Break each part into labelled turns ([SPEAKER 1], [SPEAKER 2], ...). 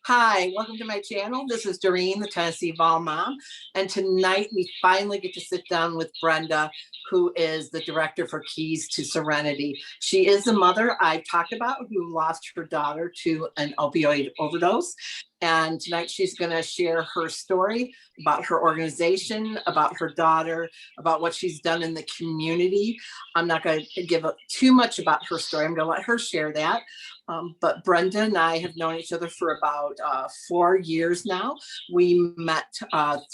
[SPEAKER 1] Hi, welcome to my channel. This is Doreen, the Tennessee Vol Mom. And tonight we finally get to sit down with Brenda, who is the director for Keys to Serenity. She is the mother I talked about who lost her daughter to an opioid overdose. And tonight she's going to share her story about her organization, about her daughter, about what she's done in the community. I'm not going to give too much about her story. I'm going to let her share that. But Brenda and I have known each other for about 4 years now. We met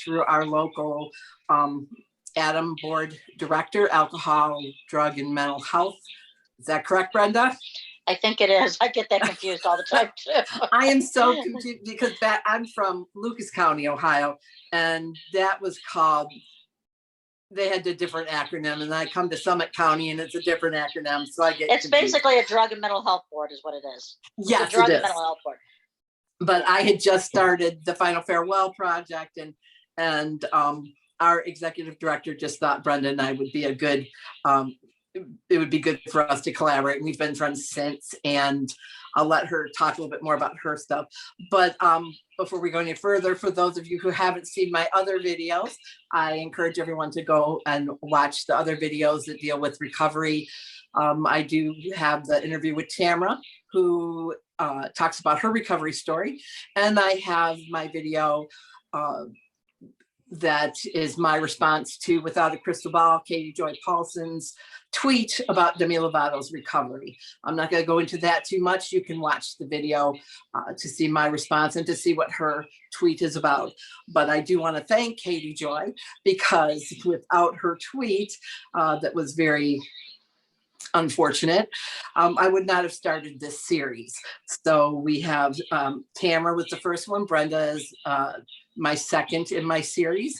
[SPEAKER 1] through our local ADAM board director, alcohol, drug, and mental health. Is that correct, Brenda?
[SPEAKER 2] I think it is. I get that confused all the time too.
[SPEAKER 1] I am so confused because I'm from Lucas County, Ohio, and that was called, they had a different acronym, and I come to Summit County and it's a different acronym, so I get
[SPEAKER 2] It's
[SPEAKER 1] confused.
[SPEAKER 2] basically a drug and mental health board is what it is.
[SPEAKER 1] Yes,
[SPEAKER 2] it's a drug
[SPEAKER 1] it
[SPEAKER 2] and
[SPEAKER 1] is.
[SPEAKER 2] mental health board.
[SPEAKER 1] But I had just started the Final Farewell project, and our executive director just thought Brenda and I would be a good, it would be good for us to collaborate. We've been friends since, and I'll let her talk a little bit more about her stuff. But before we go any further, for those of you who haven't seen my other videos, I encourage everyone to go and watch the other videos that deal with recovery. I do have the interview with Tamara, who talks about her recovery story. And I have my video that is my response to Without a Crystal Ball, Katie Joy Paulson's tweet about Demi Lovato's recovery. I'm not going to go into that too much. You can watch the video to see my response and to see what her tweet is about. But I do want to thank Katie Joy, because without her tweet that was very unfortunate, I would not have started this series. So we have Tamara was the first one. Brenda is my second in my series.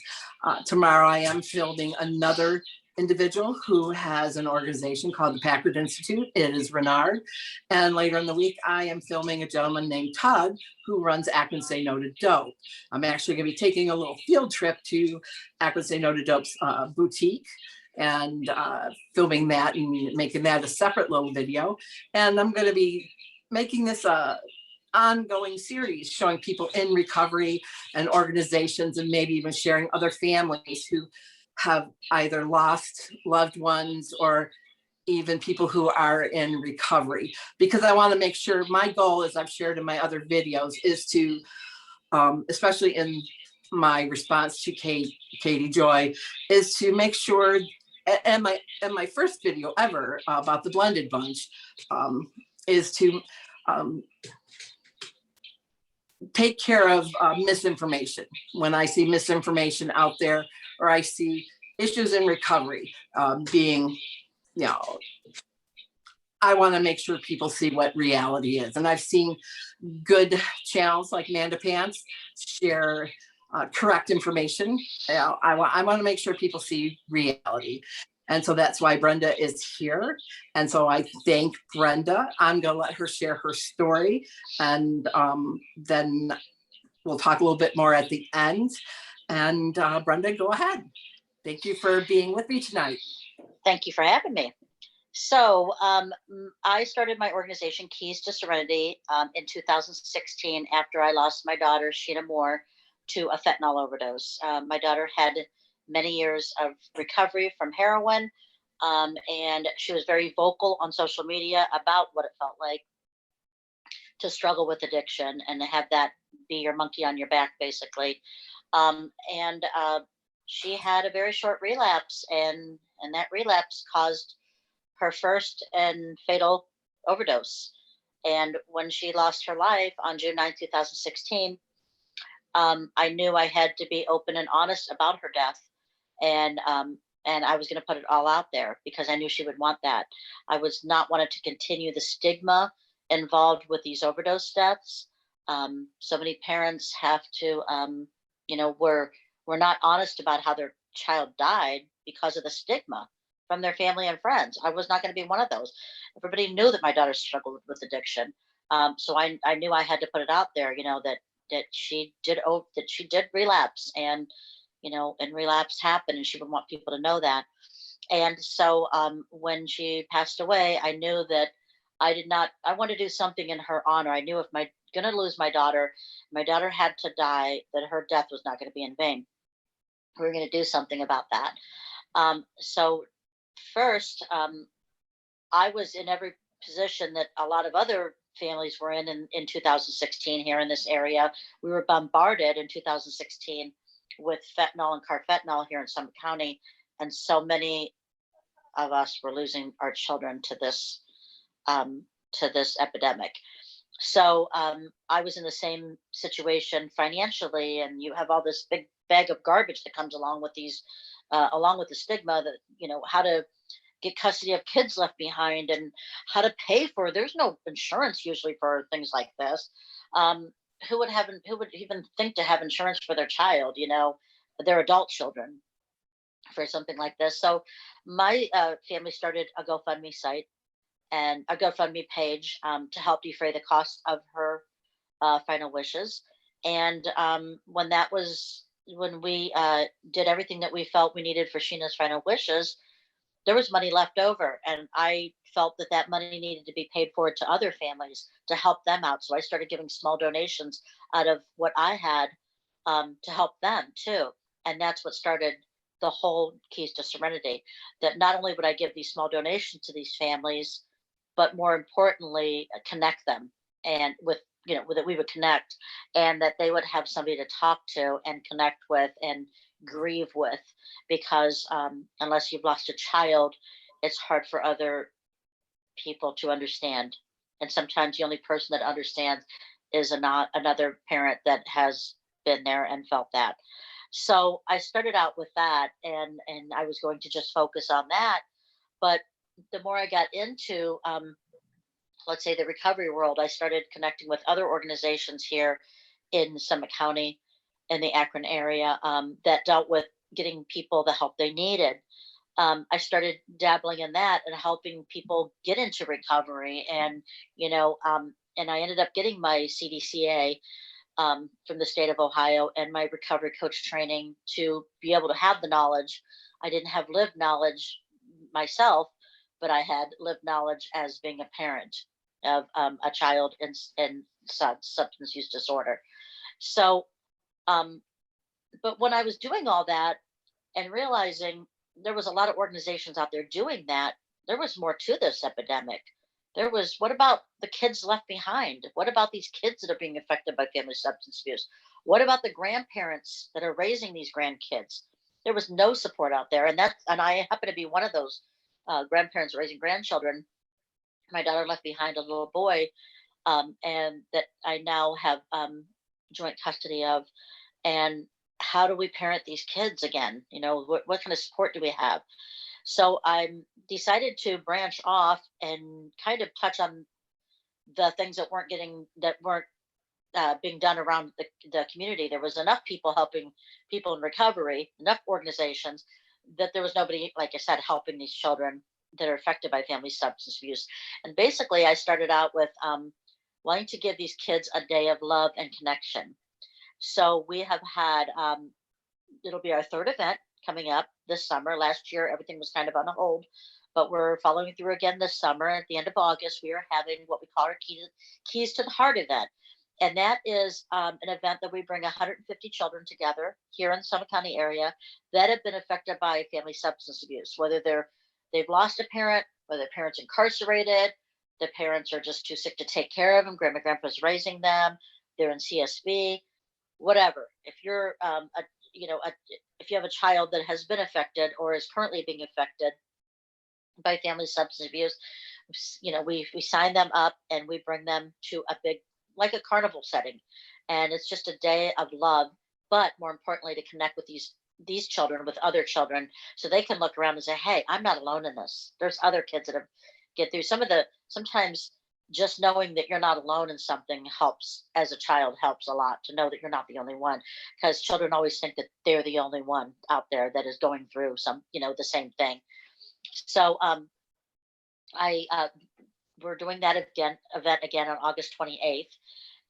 [SPEAKER 1] Tomorrow I am filming another individual who has an organization called the Packard Institute. It is Renard. And later in the week, I am filming a gentleman named Todd who runs Akron Say No to Dope. I'm actually going to be taking a little field trip to Akron Say No to Dope's boutique and filming that and making that a separate little video. And I'm going to be making this a ongoing series showing people in recovery and organizations, and maybe even sharing other families who have either lost loved ones or even people who are in recovery. Because I want to make sure, my goal, as I've shared in my other videos, is to, especially in my response to Katie Joy, is to make sure, and my first video ever about the Blended Bunch is to take care of misinformation. When I see misinformation out there, or I see issues in recovery being, I want to make sure people see what reality is. And I've seen good channels like Manda Pants share correct information. I want to make sure people see reality. And so that's why Brenda is here. And so I thank Brenda. I'm going to let her share her story. And then we'll talk a little bit more at the end. And Brenda, go ahead. Thank you for being with me tonight.
[SPEAKER 2] Thank you for having me. So I started my organization, Keys to Serenity, in 2016 after I lost my daughter, Sheena Moore, to a fentanyl overdose. My daughter had many years of recovery from heroin, and she was very vocal on social media about what it felt like to struggle with addiction and to have that be your monkey on your back, basically. She had a very short relapse, and that relapse caused her first and fatal overdose. And when she lost her life on June 9, 2016, I knew I had to be open and honest about her death. And I was going to put it all out there because I knew she would want that. I was not wanted to continue the stigma involved with these overdose deaths. So many parents have to, were not honest about how their child died because of the stigma from their family and friends. I was not going to be one of those. Everybody knew that my daughter struggled with addiction. So I knew I had to put it out there, that she did relapse, and and relapse happened, and she would want people to know that. And so when she passed away, I knew that I did not, I want to do something in her honor. I knew if my going to lose my daughter had to die, that her death was not going to be in vain. We were going to do something about that. So first, I was in every position that a lot of other families were in 2016 here in this area. We were bombarded in 2016 with fentanyl and carfentanil here in Summit County, and so many of us were losing our children to this epidemic. So I was in the same situation financially, and you have all this big bag of garbage that comes along with these, along with the stigma that how to get custody of kids left behind and how to pay for. There's no insurance usually for things like this. Um, who would even think to have insurance for their child? Their adult children for something like this. So my family started a GoFundMe site and a GoFundMe page to help defray the cost of her final wishes. And when we did everything that we felt we needed for Sheena's final wishes, there was money left over, and I felt that that money needed to be paid forward to other families to help them out. So I started giving small donations out of what I had to help them too. And that's what started the whole Keys to Serenity. That not only would I give these small donations to these families, but more importantly, connect them and that we would connect, and that they would have somebody to talk to and connect with and grieve with, because unless you've lost a child, it's hard for other people to understand. And sometimes the only person that understands is another parent that has been there and felt that. So I started out with that, and I was going to just focus on that. But the more I got into, let's say, the recovery world, I started connecting with other organizations here in Summit County, in the Akron area, that dealt with getting people the help they needed. I started dabbling in that and helping people get into recovery, and I ended up getting my CDCA from the state of Ohio and my recovery coach training to be able to have the knowledge. I didn't have lived knowledge myself, but I had lived knowledge as being a parent of a child in substance use disorder. So, but when I was doing all that and realizing there was a lot of organizations out there doing that, there was more to this epidemic. What about the kids left behind? What about these kids that are being affected by family substance abuse? What about the grandparents that are raising these grandkids? There was no support out there, and I happen to be one of those grandparents raising grandchildren. My daughter left behind a little boy, and that I now have joint custody of. And how do we parent these kids again? What kind of support do we have? So I decided to branch off and kind of touch on the things that weren't being done around the community. There was enough people helping people in recovery, enough organizations, that there was nobody, like I said, helping these children that are affected by family substance abuse. And basically, I started out with wanting to give these kids a day of love and connection. So we have had, it'll be our third event coming up this summer. Last year, everything was kind of on hold, but we're following through again this summer. At the end of August, we are having what we call our Keys to the Heart event. And that is an event that we bring 150 children together here in the Summit County area that have been affected by family substance abuse, whether they've lost a parent, whether the parent's incarcerated, the parents are just too sick to take care of them, grandpa's raising them, they're in CSB, whatever. If you're if you have a child that has been affected or is currently being affected by family substance abuse, we sign them up and we bring them to a big, like a carnival setting, and it's just a day of love, but more importantly, to connect with these children with other children, so they can look around and say, hey, I'm not alone in this. There's other kids that have get through sometimes just knowing that you're not alone in something helps. As a child, helps a lot to know that you're not the only one, because children always think that they're the only one out there that is going through the same thing. So I we're doing that event again on August 28th,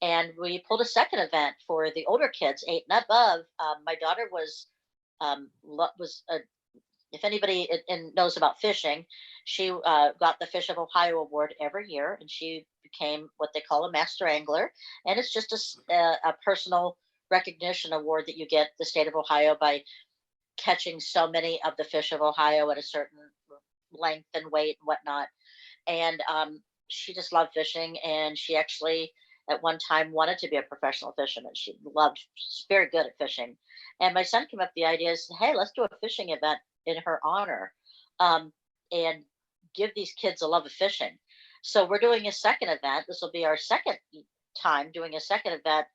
[SPEAKER 2] and we pulled a second event for the older kids, 8 and above. My daughter was if anybody knows about fishing, she got the Fish of Ohio Award every year, and she became what they call a master angler. And it's just a personal recognition award that you get the state of Ohio by catching so many of the fish of Ohio at a certain length and weight and whatnot. And she just loved fishing, and she actually at one time wanted to be a professional fisherman. She's very good at fishing. And my son came up with the idea, is, hey, let's do a fishing event in her honor, and give these kids a love of fishing. So we're doing a second event. This will be our second time doing a second event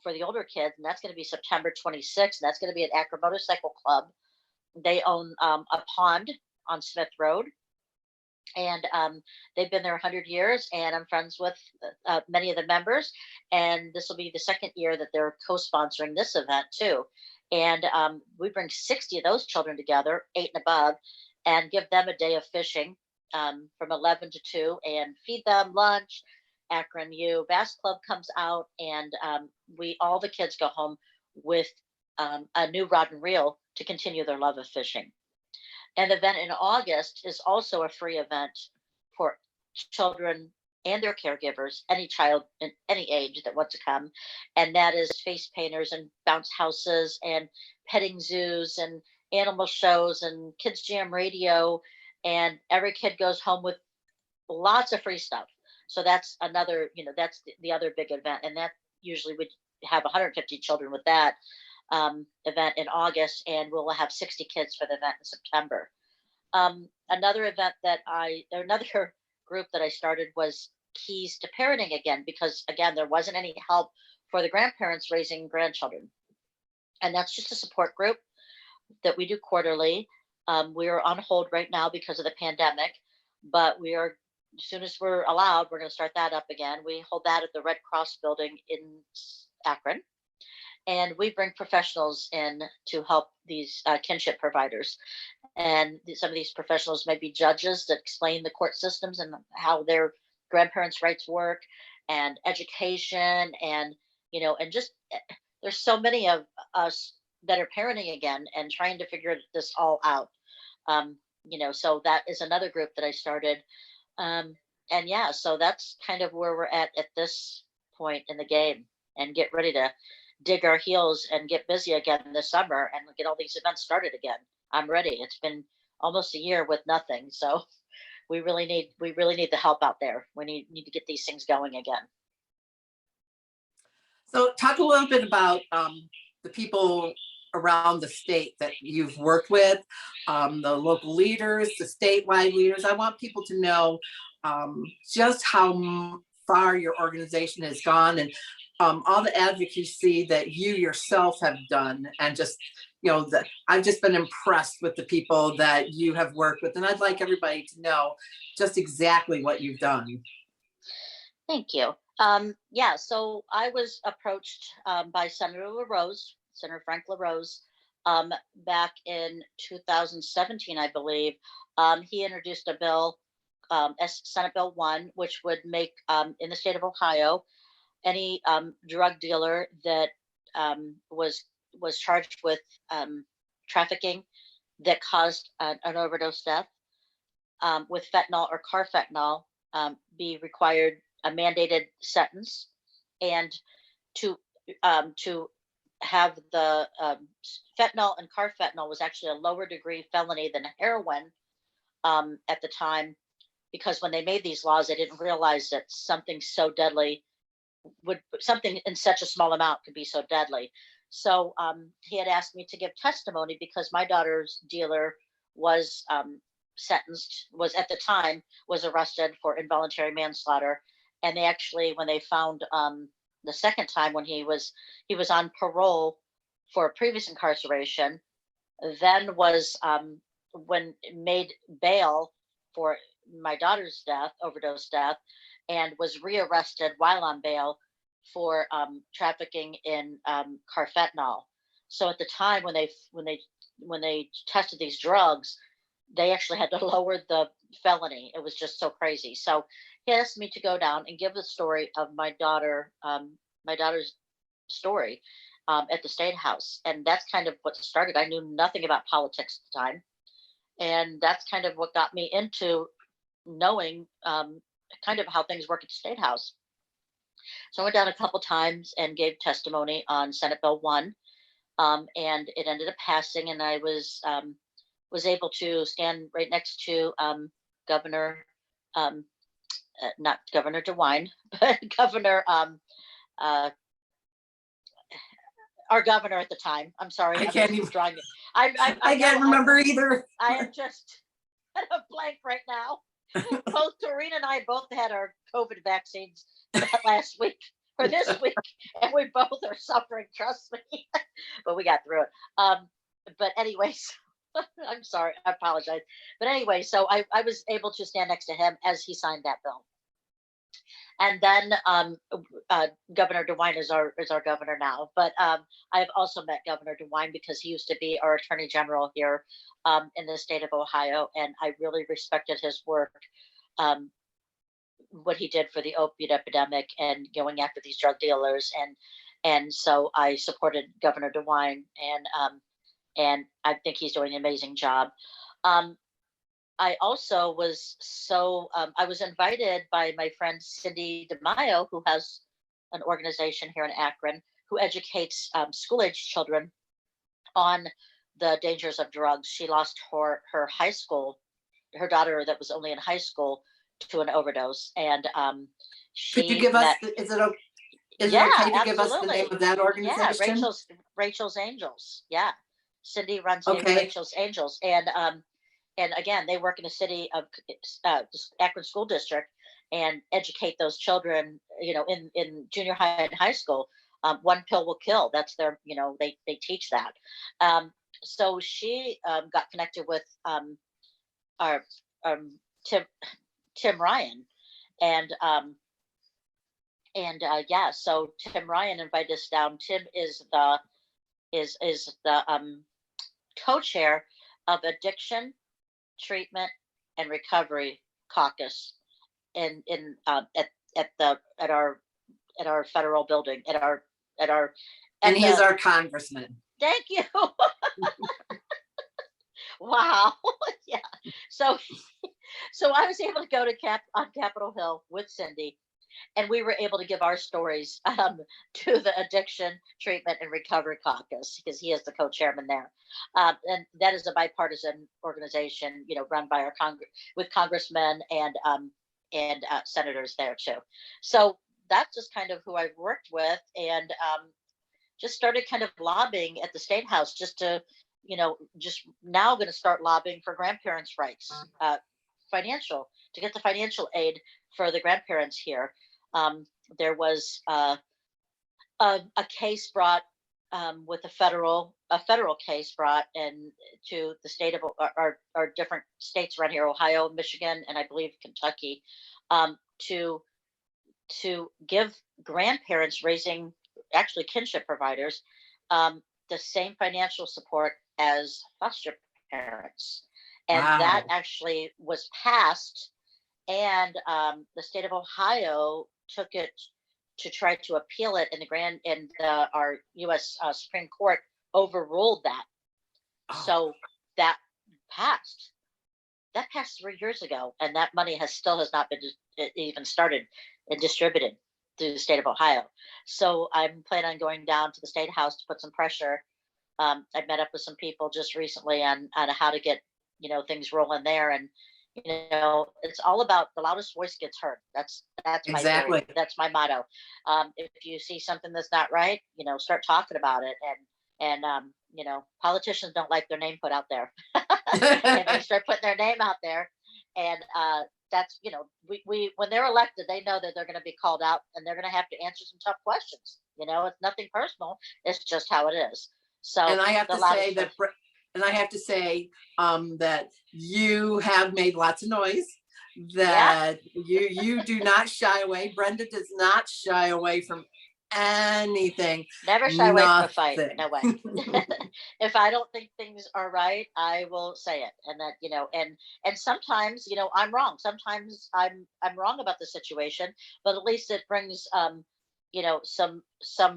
[SPEAKER 2] for the older kids, and that's going to be September 26th. And that's going to be at Akron Motorcycle Club. They own a pond on Smith Road, and they've been there 100 years, and I'm friends with many of the members, and this will be the second year that they're co-sponsoring this event too. And we bring 60 of those children together, 8 and above, and give them a day of fishing from 11 to 2, and feed them lunch. Akron U Bass Club comes out, and all the kids go home with a new rod and reel to continue their love of fishing. An event in August is also a free event for children and their caregivers, any child in any age that wants to come. And that is face painters and bounce houses and petting zoos and animal shows and kids jam radio. And every kid goes home with lots of free stuff. So that's another, that's the other big event. And that usually would have 150 children with that event in August, and we'll have 60 kids for the event in September. Another group that I started was Keys to Parenting again, because again, there wasn't any help for the grandparents raising grandchildren. And that's just a support group that we do quarterly. We are on hold right now because of the pandemic, but as soon as we're allowed, we're going to start that up again. We hold that at the Red Cross building in Akron. And we bring professionals in to help these kinship providers. And some of these professionals may be judges that explain the court systems and how their grandparents' rights work, and education, and just there's so many of us that are parenting again and trying to figure this all out. So that is another group that I started. And yeah, so that's kind of where we're at this point in the game, and get ready to dig our heels and get busy again this summer and get all these events started again. I'm ready. It's been almost a year with nothing, so we really need the help out there. We need to get these things going again.
[SPEAKER 1] So talk a little bit about the people around the state that you've worked with, the local leaders, the statewide leaders. I want people to know just how far your organization has gone, and all the advocacy that you yourself have done, and just I've just been impressed with the people that you have worked with, and I'd like everybody to know just exactly what you've done.
[SPEAKER 2] Thank you. So I was approached by Senator Frank LaRose, back in 2017, I believe. He introduced a bill, Senate Bill 1, which would make, in the state of Ohio, any drug dealer that was charged with trafficking that caused an overdose death with fentanyl or carfentanil be required a mandated sentence, and to have the fentanyl and carfentanil was actually a lower degree felony than heroin at the time, because when they made these laws, they didn't realize that something in such a small amount could be so deadly. So he had asked me to give testimony because my daughter's dealer was arrested for involuntary manslaughter. And they actually, when they found the second time, when he was on parole for previous incarceration, then was when made bail for my daughter's overdose death, and was rearrested while on bail for trafficking in carfentanil. So at the time when they tested these drugs, they actually had to lower the felony. It was just so crazy. So he asked me to go down and give the story of my daughter's story at the State House. And that's kind of what started. I knew nothing about politics at the time. And that's kind of what got me into knowing kind of how things work at the State House. So I went down a couple times and gave testimony on Senate Bill 1, and it ended up passing, and I was able to stand right next to Governor, um, not Governor DeWine, but Governor, uh, our governor at the time. I'm sorry,
[SPEAKER 1] I
[SPEAKER 2] I'm
[SPEAKER 1] can't
[SPEAKER 2] just
[SPEAKER 1] even,
[SPEAKER 2] drawing. I
[SPEAKER 1] I can't remember either.
[SPEAKER 2] I am just at a blank right now. Both Doreen and I both had our COVID vaccines last week or this week, and we both are suffering. Trust me, but we got through it. But anyways, I'm sorry, I apologize. But anyway, so I was able to stand next to him as he signed that bill. And then Governor DeWine is our governor now. But I've also met Governor DeWine because he used to be our Attorney General here in the state of Ohio, and I really respected his work, what he did for the opiate epidemic and going after these drug dealers, and so I supported Governor DeWine, and I think he's doing an amazing job. I also was I was invited by my friend Cindy DeMaio, who has an organization here in Akron who educates school age children on the dangers of drugs. She lost her her daughter that was only in high school to an overdose, and
[SPEAKER 1] Could you
[SPEAKER 2] she
[SPEAKER 1] give us,
[SPEAKER 2] met.
[SPEAKER 1] is it, is it
[SPEAKER 2] Yeah,
[SPEAKER 1] okay to give us the name
[SPEAKER 2] absolutely.
[SPEAKER 1] of that
[SPEAKER 2] Yeah,
[SPEAKER 1] organization?
[SPEAKER 2] Rachel's Angels. Yeah, Cindy runs
[SPEAKER 1] Okay,
[SPEAKER 2] Rachel's Angels, and again, they work in the city of Akron School District and educate those children, in junior high and high school. One pill will kill. That's their, they teach that. So she got connected with our Tim Ryan, and yeah, so Tim Ryan invited us down. Tim is the co-chair of Addiction Treatment and Recovery Caucus in at our federal building
[SPEAKER 1] and
[SPEAKER 2] at
[SPEAKER 1] he is
[SPEAKER 2] the
[SPEAKER 1] our congressman.
[SPEAKER 2] thank you. Wow. Yeah. So I was able to go to on Capitol Hill with Cindy, and we were able to give our stories to the Addiction Treatment and Recovery Caucus because he is the co-chairman there, and that is a bipartisan organization, run by our with congressmen and senators there too. So that's just kind of who I've worked with, and just started kind of lobbying at the State House just to, just now going to start lobbying for grandparents' rights, to get the financial aid for the grandparents here. There was a case brought with a federal case brought in to the state of our different states around here, Ohio, Michigan, and I believe Kentucky, to give grandparents raising, actually kinship providers, the same financial support as foster parents. And that
[SPEAKER 1] Wow.
[SPEAKER 2] actually was passed, and the state of Ohio took it to try to appeal it, and our U.S. Supreme Court overruled that.
[SPEAKER 1] Oh,
[SPEAKER 2] So that passed. That passed 3 years ago, and that money has not been even started and distributed through the state of Ohio. So I'm planning on going down to the State House to put some pressure. I met up with some people just recently on how to get things rolling there, and it's all about the loudest voice gets heard. That's my theory.
[SPEAKER 1] exactly.
[SPEAKER 2] That's my motto. If you see something that's not right, start talking about it, and politicians don't like their name put out there. And they start putting their name out there, and that's we when they're elected, they know that they're going to be called out, and they're going to have to answer some tough questions. It's nothing personal. It's just how it is. So
[SPEAKER 1] And I have
[SPEAKER 2] the
[SPEAKER 1] to
[SPEAKER 2] loudest
[SPEAKER 1] say that,
[SPEAKER 2] voice.
[SPEAKER 1] and I have to say that you have made lots of noise,
[SPEAKER 2] Yeah,
[SPEAKER 1] that you do not shy away. Brenda does not shy away from anything,
[SPEAKER 2] never shy away from a fight.
[SPEAKER 1] nothing.
[SPEAKER 2] No way. If I don't think things are right, I will say it. And that, and sometimes, I'm wrong. Sometimes I'm wrong about the situation, but at least it brings some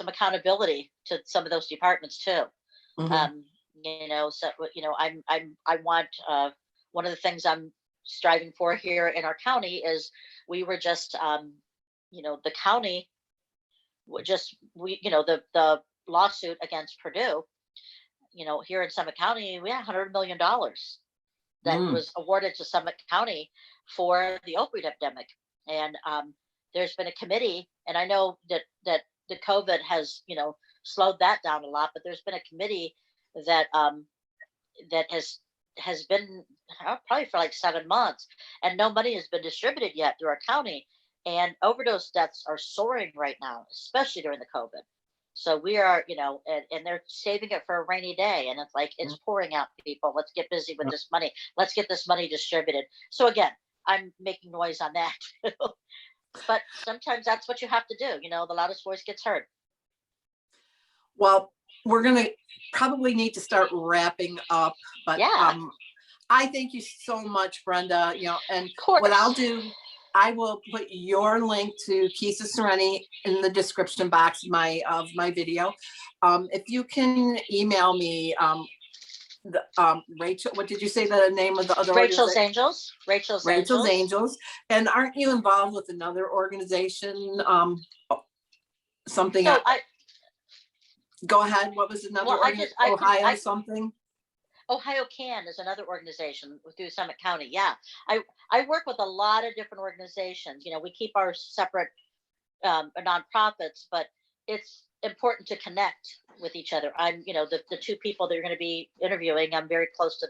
[SPEAKER 2] accountability to some of those departments too.
[SPEAKER 1] Mhm.
[SPEAKER 2] Um, So, I want, one of the things I'm striving for here in our county is we were just, the county the lawsuit against Purdue, here in Summit County, we had $100 million that
[SPEAKER 1] Mm.
[SPEAKER 2] was awarded to Summit County for the opioid epidemic. And there's been a committee, and I know that the COVID has, slowed that down a lot, but there's been a committee that that has been probably for like 7 months, and no money has been distributed yet through our county. And overdose deaths are soaring right now, especially during the COVID. So we are, and they're saving it for a rainy day. And it's like, it's pouring out, people. Let's get busy with this money. Let's get this money distributed. So again, I'm making noise on that too. But sometimes that's what you have to do. The loudest voice gets heard.
[SPEAKER 1] Well, we're going to probably need to start wrapping up, but
[SPEAKER 2] Yeah.
[SPEAKER 1] I thank you so much, Brenda. And
[SPEAKER 2] Of course.
[SPEAKER 1] what I'll do, I will put your link to Keys of Serenity in the description box of my video. If you can email me, Rachel, what did you say the name of the other
[SPEAKER 2] Rachel's
[SPEAKER 1] organization?
[SPEAKER 2] Angels.
[SPEAKER 1] Rachel's Angels. And aren't you involved with another organization? Something.
[SPEAKER 2] So
[SPEAKER 1] Go ahead. What was another organization? Ohio something?
[SPEAKER 2] Ohio Can is another organization through Summit County. Yeah. I work with a lot of different organizations. We keep our separate nonprofits, but it's important to connect with each other. I'm, the two people that you're going to be interviewing, I'm very close to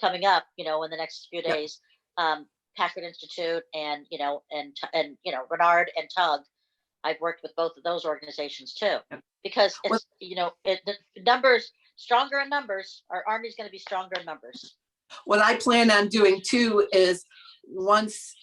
[SPEAKER 2] coming up, in the next few days. Packard Institute and Renard and Tug. I've worked with both of those organizations too, because it's, the numbers, stronger in numbers, our Army's going to be stronger in numbers.
[SPEAKER 1] What I plan on doing too is once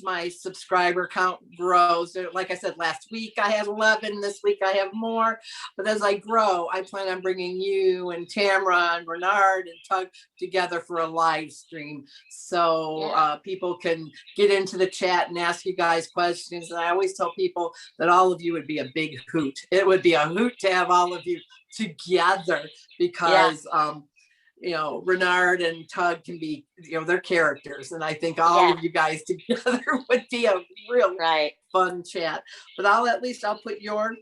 [SPEAKER 1] my subscriber count grows, like I said, last week I had 11, this week I have more, but as I grow, I plan on bringing you and Tamara and Bernard and Tug together for a live stream. So people can get into the chat and ask you guys questions. And I always tell people that all of you would be a big hoot. It would be a hoot to have all of you together because, Renard and Tug can be, they're characters. And I think all of you guys together would be a real fun chat. But I'll put your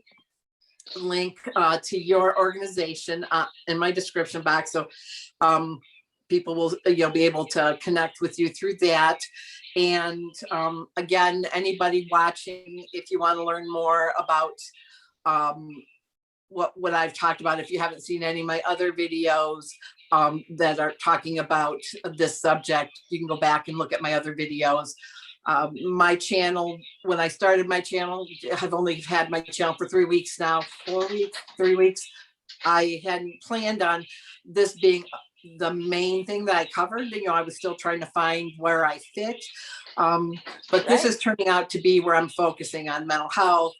[SPEAKER 1] link to your organization in my description box. So people will, be able to connect with you through that. And again, anybody watching, if you want to learn more about what I've talked about, if you haven't seen any of my other videos that are talking about this subject, you can go back and look at my other videos. My channel, when I started my channel, I've only had my channel for 3 weeks now, 4 weeks, 3 weeks. I hadn't planned on this being the main thing that I covered. I was still trying to find where I fit. But this is turning out to be where I'm focusing on mental health,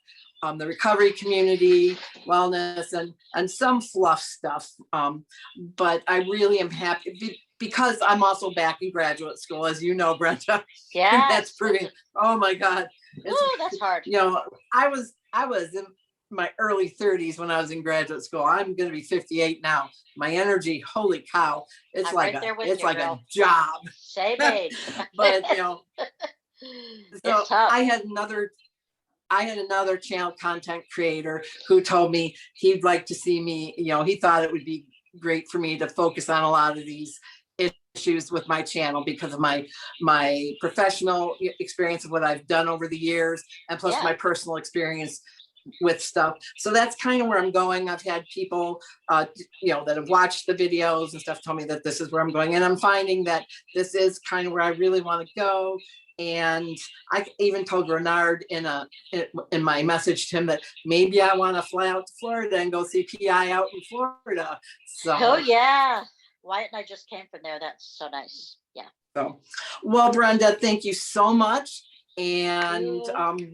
[SPEAKER 1] the recovery community, wellness, and some fluff stuff. But I really am happy because I'm also back in graduate school, as you know, Brenda.
[SPEAKER 2] Yeah.
[SPEAKER 1] That's pretty, oh my God.
[SPEAKER 2] That's hard.
[SPEAKER 1] I was in my early 30s when I was in graduate school. I'm going to be 58 now. My energy, holy cow. It's
[SPEAKER 2] I'm
[SPEAKER 1] like a job.
[SPEAKER 2] Same age.
[SPEAKER 1] But, so
[SPEAKER 2] tough.
[SPEAKER 1] I had another channel content creator who told me he'd like to see me, he thought it would be great for me to focus on a lot of these issues with my channel because of my professional experience of what I've done over the years, and plus my personal experience with stuff. So that's kind of where I'm going. I've had people, that have watched the videos and stuff tell me that this is where I'm going. And I'm finding that this is kind of where I really want to go. And I even told Renard in my message to him that maybe I want to fly out to Florida and go see PI out in Florida. So,
[SPEAKER 2] oh yeah, Wyatt and I just came from there. That's so nice. Yeah.
[SPEAKER 1] So, well, Brenda, thank you so much, and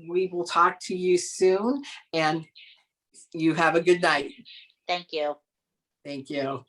[SPEAKER 1] we will talk to you soon. And you have a good night.
[SPEAKER 2] Thank you.
[SPEAKER 1] Thank you.